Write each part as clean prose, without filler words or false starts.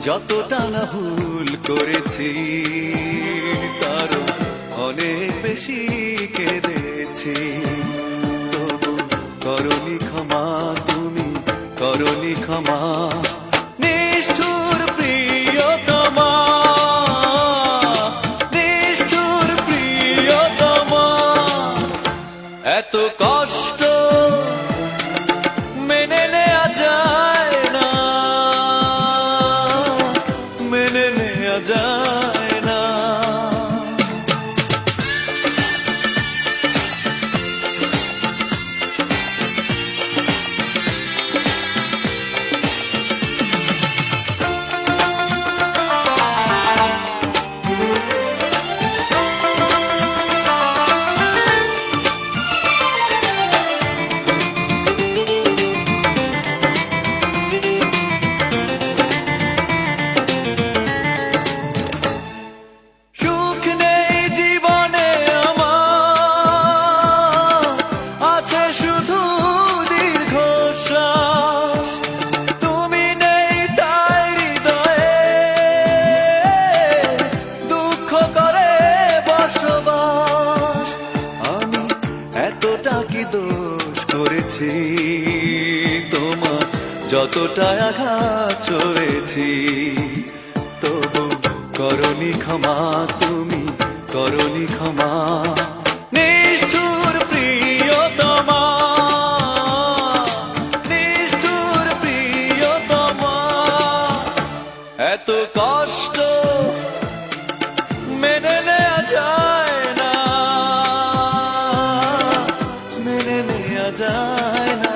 যতটা না ভুল করেছি তারও অনেক বেশি কেঁদেছি। তবু করনি ক্ষমা, তুমি করনি ক্ষমা, নিষ্ঠুর প্রিয়তমা, নিষ্ঠুর প্রিয়তমা। এত কষ্ট মেনে নেওয়া যায় না, মেনে নেওয়া যায় না। তোমার যতটা আঘাত ছুঁয়েছি, তবু করনি ক্ষমা, তুমি করনি ক্ষমা, নিষ্ঠুর প্রিয়তমা, নিষ্ঠুর প্রিয়তমা। এত কষ্ট মেনে নেওয়া যায় না, মেনে নেওয়া যায় না।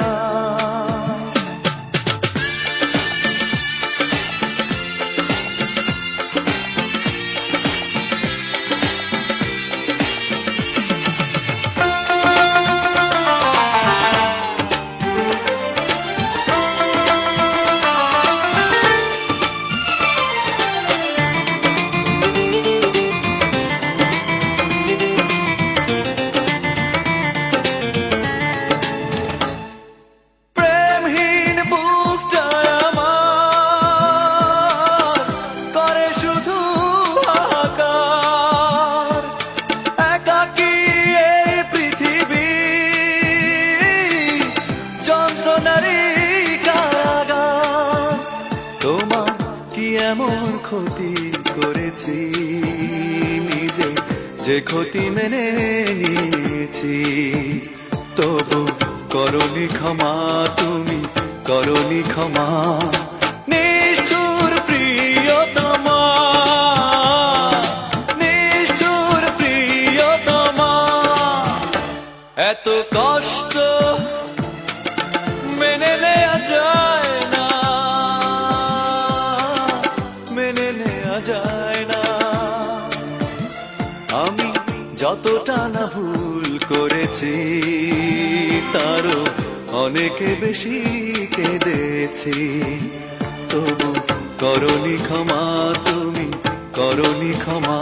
এমন ক্ষতি করেছি নিজে, যে ক্ষতি মেনে নিয়েছি, তবু করনি ক্ষমা, তুমি করনি ক্ষমা, নিষ্ঠুর প্রিয়তমা, নিষ্ঠুর প্রিয়তমা। এত কষ্ট মেনে নেওয়া যায় না, মেনে নেওয়া যায় না। আমি যতটা না ভুল করেছি তারও অনেক বেশি কেঁদেছি, তবু করনি ক্ষমা, তুমি করনি ক্ষমা।